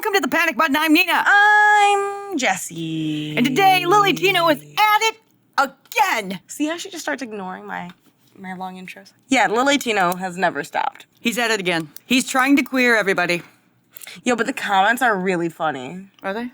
Welcome to the Panic Button. I'm Nina. I'm Jessie. And today, Lillytino is at it again. See how she just starts ignoring my long intros? Yeah, Lillytino has never stopped. He's at it again. He's trying to queer everybody. Yo, but the comments are really funny. Are they?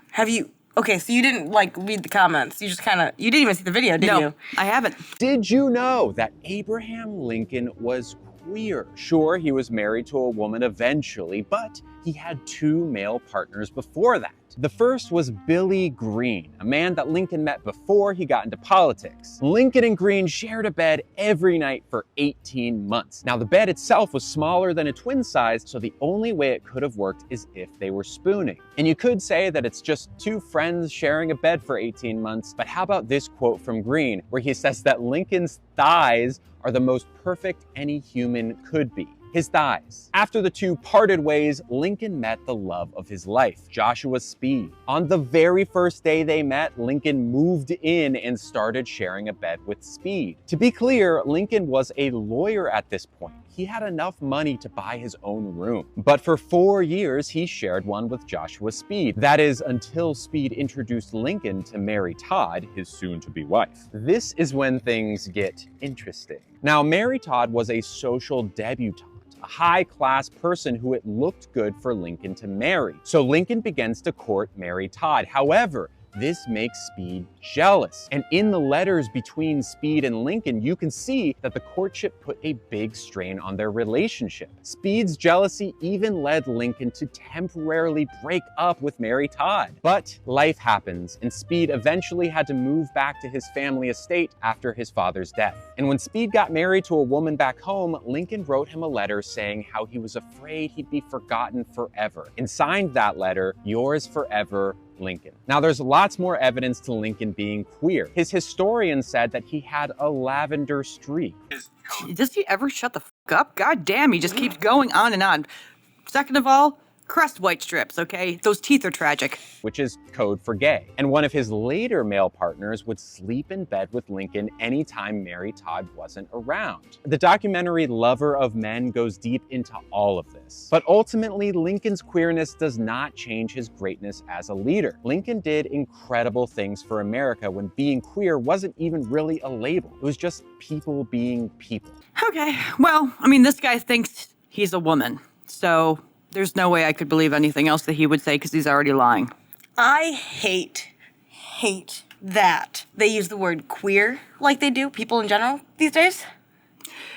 Okay, so you didn't, read the comments. You didn't even see the video, did you? No, I haven't. Did you know that Abraham Lincoln was queer? Sure, he was married to a woman eventually, but he had two male partners before that. The first was Billy Green, a man that Lincoln met before he got into politics. Lincoln and Green shared a bed every night for 18 months. Now, the bed itself was smaller than a twin size, so the only way it could have worked is if they were spooning. And you could say that it's just two friends sharing a bed for 18 months, but how about this quote from Green, where he says that Lincoln's thighs are the most perfect any human could be. His thighs. After the two parted ways, Lincoln met the love of his life, Joshua Speed. On the very first day they met, Lincoln moved in and started sharing a bed with Speed. To be clear, Lincoln was a lawyer at this point. He had enough money to buy his own room. But for 4 years, he shared one with Joshua Speed. That is, until Speed introduced Lincoln to Mary Todd, his soon-to-be wife. This is when things get interesting. Now, Mary Todd was a social debutante, a high-class person who it looked good for Lincoln to marry. So Lincoln begins to court Mary Todd. However, this makes Speed jealous. And in the letters between Speed and Lincoln, you can see that the courtship put a big strain on their relationship. Speed's jealousy even led Lincoln to temporarily break up with Mary Todd. But life happens, and Speed eventually had to move back to his family estate after his father's death. And when Speed got married to a woman back home, Lincoln wrote him a letter saying how he was afraid he'd be forgotten forever, and signed that letter, "Yours forever, Lincoln." Now, there's lots more evidence to Lincoln being queer. His historian said that he had a lavender streak. Does he ever shut the f*** up? God damn, he just keeps going on and on. Second of all, crest white strips, okay? Those teeth are tragic. Which is code for gay. And one of his later male partners would sleep in bed with Lincoln anytime Mary Todd wasn't around. The documentary Lover of Men goes deep into all of this. But ultimately, Lincoln's queerness does not change his greatness as a leader. Lincoln did incredible things for America when being queer wasn't even really a label. It was just people being people. Okay, well, I mean, this guy thinks he's a woman, so there's no way I could believe anything else that he would say because he's already lying. I hate that they use the word queer like they do, people in general these days,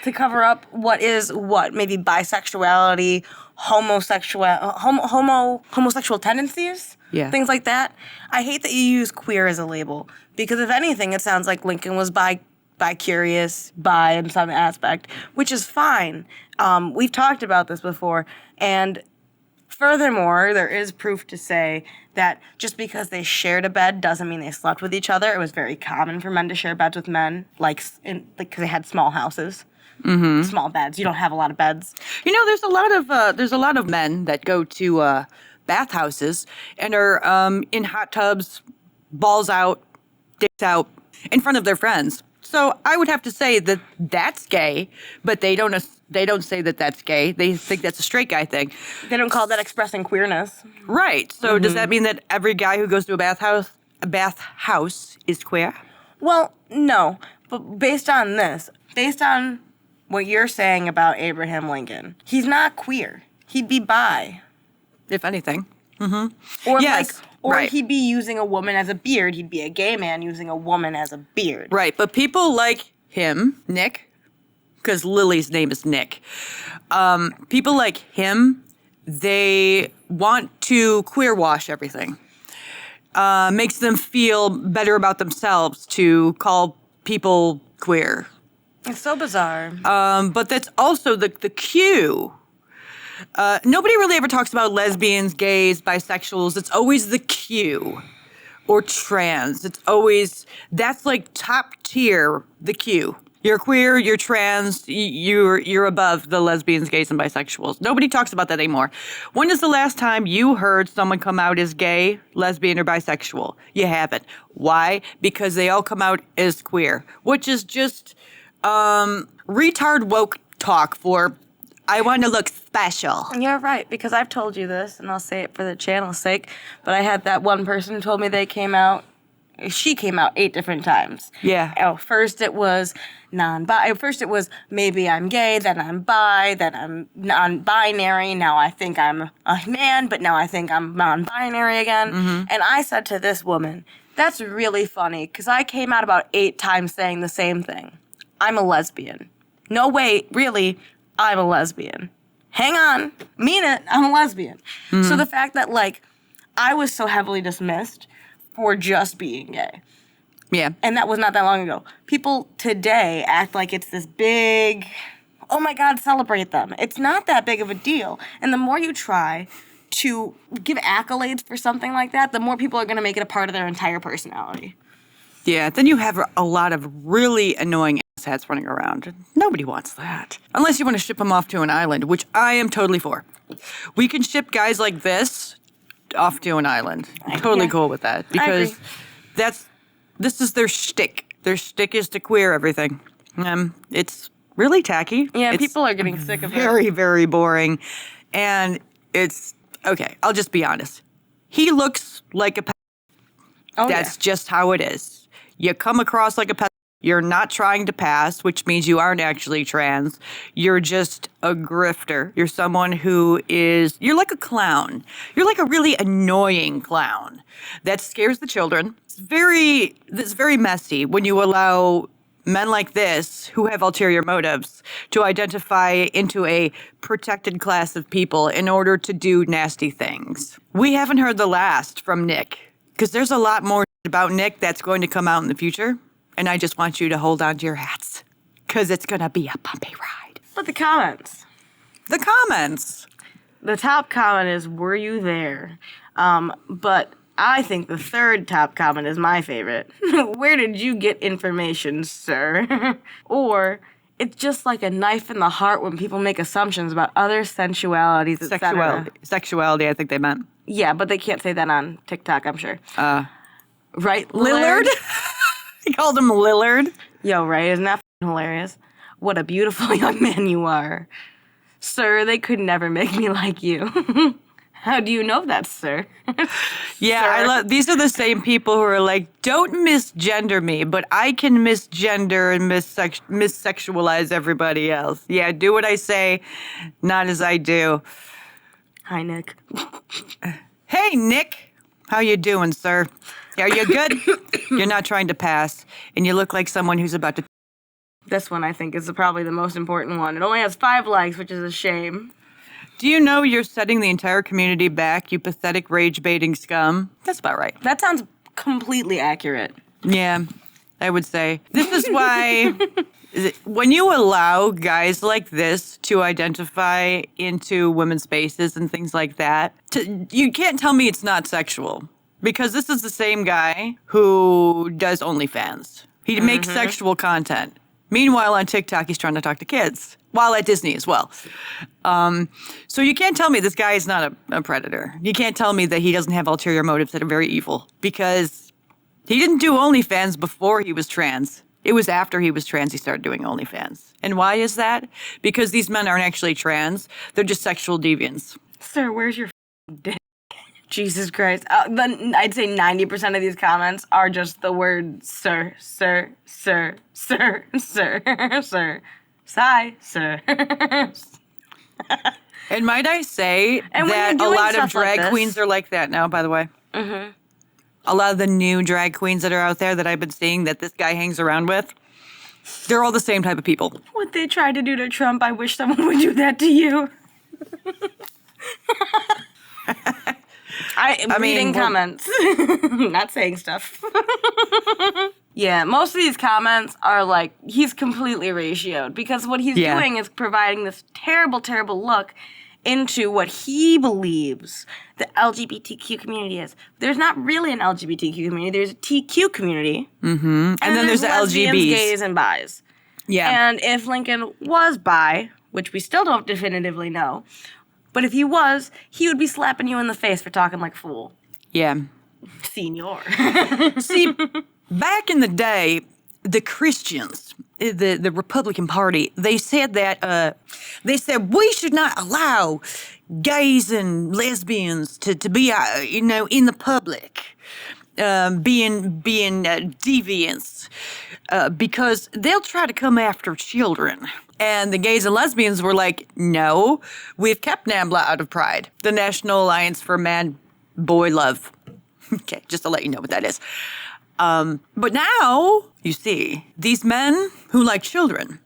to cover up maybe bisexuality, homosexual tendencies, things like that. I hate that you use queer as a label because if anything, it sounds like Lincoln was bi-curious, bi in some aspect, which is fine. We've talked about this before, and furthermore, there is proof to say that just because they shared a bed doesn't mean they slept with each other. It was very common for men to share beds with men, because they had small houses, small beds. You don't have a lot of beds. You know, there's a lot of men that go to bathhouses and are in hot tubs, balls out, dicks out, in front of their friends. So I would have to say that that's gay, but they don't say that that's gay. They think that's a straight guy thing. They don't call that expressing queerness. Right. So does that mean that every guy who goes to a bathhouse is queer? Well, no. But based on what you're saying about Abraham Lincoln, he's not queer. He'd be bi. If anything. Or yes. Right. He'd be using a woman as a beard. He'd be a gay man using a woman as a beard. Right, but people like him, Nick, because Lily's name is Nick. People like him, they want to queerwash everything. Makes them feel better about themselves to call people queer. It's so bizarre. But that's also the cue. Nobody really ever talks about lesbians, gays, bisexuals. It's always the Q or trans. That's like top tier, the Q. You're queer, you're trans, you're above the lesbians, gays, and bisexuals. Nobody talks about that anymore. When is the last time you heard someone come out as gay, lesbian, or bisexual? You haven't. Why? Because they all come out as queer, which is just retard woke talk for I want to look special. You're right, because I've told you this, and I'll say it for the channel's sake, but I had that one person who told me she came out 8 different times. Yeah. Oh, first it was non-bi. First it was maybe I'm gay, then I'm bi, then I'm non-binary. Now I think I'm a man, but now I think I'm non-binary again. And I said to this woman, that's really funny, because I came out about 8 times saying the same thing. I'm a lesbian. No, wait, really, I'm a lesbian. Hang on, mean it, I'm a lesbian. So the fact that, like, I was so heavily dismissed for just being gay. Yeah. And that was not that long ago. People today act like it's this big, oh my God, celebrate them. It's not that big of a deal. And the more you try to give accolades for something like that, the more people are going to make it a part of their entire personality. Yeah, then you have a lot of really annoying asshats running around. Nobody wants that. Unless you want to ship them off to an island, which I am totally for. We can ship guys like this off to an island. I'm totally cool with that. Because this is their shtick. Their shtick is to queer everything. It's really tacky. Yeah, it's people are getting sick of it. Very, very boring. And it's, okay, I'll just be honest. He looks like a That's just how it is. You come across like a pedophile. You're not trying to pass, which means you aren't actually trans. You're just a grifter. You're someone you're like a clown. You're like a really annoying clown that scares the children. It's very messy when you allow men like this, who have ulterior motives, to identify into a protected class of people in order to do nasty things. We haven't heard the last from Nick, because there's a lot more about Nick that's going to come out in the future, and I just want you to hold on to your hats, because it's going to be a bumpy ride. But the comments. The top comment is, were you there? But I think the third top comment is my favorite. Where did you get information, sir? Or, it's just like a knife in the heart when people make assumptions about other sensualities, etc. Sexuality, I think they meant. Yeah, but they can't say that on TikTok, I'm sure. Right, Lillard? He called him Lillard. Yo, right, isn't that hilarious? What a beautiful young man you are. Sir, they could never make me like you. How do you know that, sir? Yeah, Sir. I love. These are the same people who are like, don't misgender me, but I can misgender and missexualize everybody else. Yeah, do what I say, not as I do. Hi, Nick. Hey, Nick. How you doing, sir? Are you good? You're not trying to pass, and you look like someone who's about to... This one, I think, is probably the most important one. It only has 5 likes, which is a shame. Do you know you're setting the entire community back, you pathetic rage-baiting scum? That's about right. That sounds completely accurate. Yeah, I would say. This is why when you allow guys like this to identify into women's spaces and things like that, you can't tell me it's not sexual. Because this is the same guy who does OnlyFans. He makes sexual content. Meanwhile, on TikTok, he's trying to talk to kids, while at Disney as well. So you can't tell me this guy is not a predator. You can't tell me that he doesn't have ulterior motives that are very evil, because he didn't do OnlyFans before he was trans. It was after he was trans he started doing OnlyFans. And why is that? Because these men aren't actually trans. They're just sexual deviants. Sir, where's your dick? Jesus Christ. Then I'd say 90% of these comments are just the word sir, sir, sir, sir, sir, sir, sigh, sir. And might I say that a lot of drag queens are like that now, by the way. Mm-hmm. A lot of the new drag queens that are out there that I've been seeing that this guy hangs around with, they're all the same type of people. What they tried to do to Trump, I wish someone would do that to you. I'm reading comments, not saying stuff. Yeah, most of these comments are like, he's completely ratioed, because what he's doing is providing this terrible, terrible look into what he believes the LGBTQ community is. There's not really an LGBTQ community. There's a TQ community. Mm-hmm. And then there's the lesbians, LGBs. Gays, and bis. Yeah. And if Lincoln was bi, which we still don't definitively know, but if he was, he would be slapping you in the face for talking like a fool. Yeah. Senor. See, back in the day, the Christians the Republican Party, they said that we should not allow gays and lesbians to be in the public, being deviants, because they'll try to come after children. And the gays and lesbians were like, no, we've kept NAMBLA out of Pride, the National Alliance for Man-Boy Love. Okay, just to let you know what that is. But now, you see, these men who like children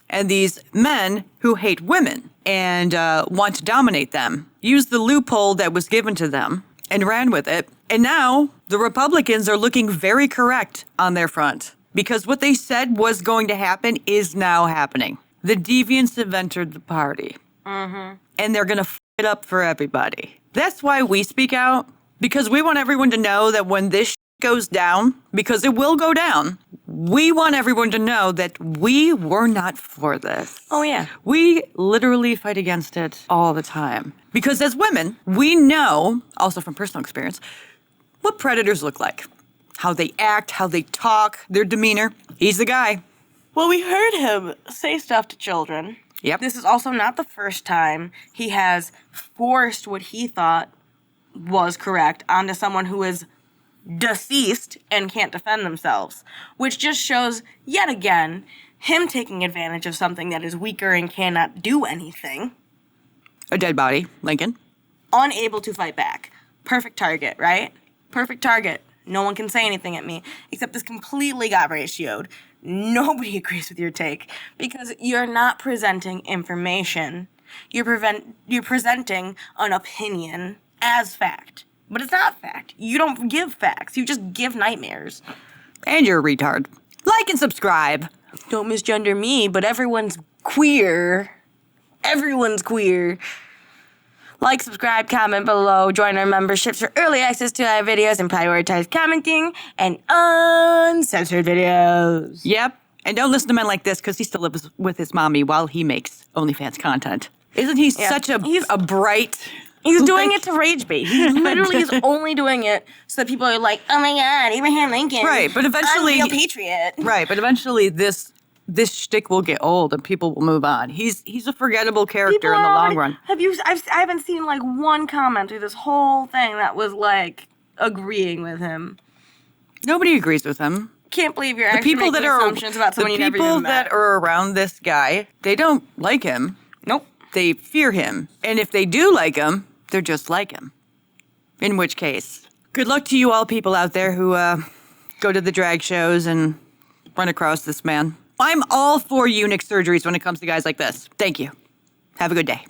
and these men who hate women and want to dominate them used the loophole that was given to them and ran with it. And now the Republicans are looking very correct on their front because what they said was going to happen is now happening. The deviants have entered the party. Mm-hmm. And they're going to f it up for everybody. That's why we speak out, because we want everyone to know that when this goes down, because it will go down, we want everyone to know that we were not for this. Oh, yeah. We literally fight against it all the time. Because as women, we know, also from personal experience, what predators look like. How they act, how they talk, their demeanor. He's the guy. Well, we heard him say stuff to children. Yep. This is also not the first time he has forced what he thought was correct onto someone who is deceased and can't defend themselves, which just shows, yet again, him taking advantage of something that is weaker and cannot do anything. A dead body, Lincoln. Unable to fight back. Perfect target, right? Perfect target. No one can say anything at me, except this completely got ratioed. Nobody agrees with your take because you're not presenting information. You're presenting an opinion as fact. But it's not fact. You don't give facts. You just give nightmares. And you're a retard. Like and subscribe. Don't misgender me, but everyone's queer. Everyone's queer. Like, subscribe, comment below, join our memberships for early access to our videos and prioritize commenting and uncensored videos. Yep. And don't listen to men like this because he still lives with his mommy while he makes OnlyFans content. Isn't he such a bright... He's doing it to rage bait. He literally is only doing it so that people are like, oh my God, Abraham Lincoln. Right, but eventually... I'm a real patriot. Right, but eventually this shtick will get old and people will move on. He's a forgettable character in the long run. I haven't seen like one comment through this whole thing that was like agreeing with him. Nobody agrees with him. Can't believe you're actually making assumptions about someone you never even met. The people that are around this guy, they don't like him. Nope. They fear him. And if they do like him, they're just like him. In which case, good luck to you all people out there who go to the drag shows and run across this man. I'm all for eunuch surgeries when it comes to guys like this. Thank you. Have a good day.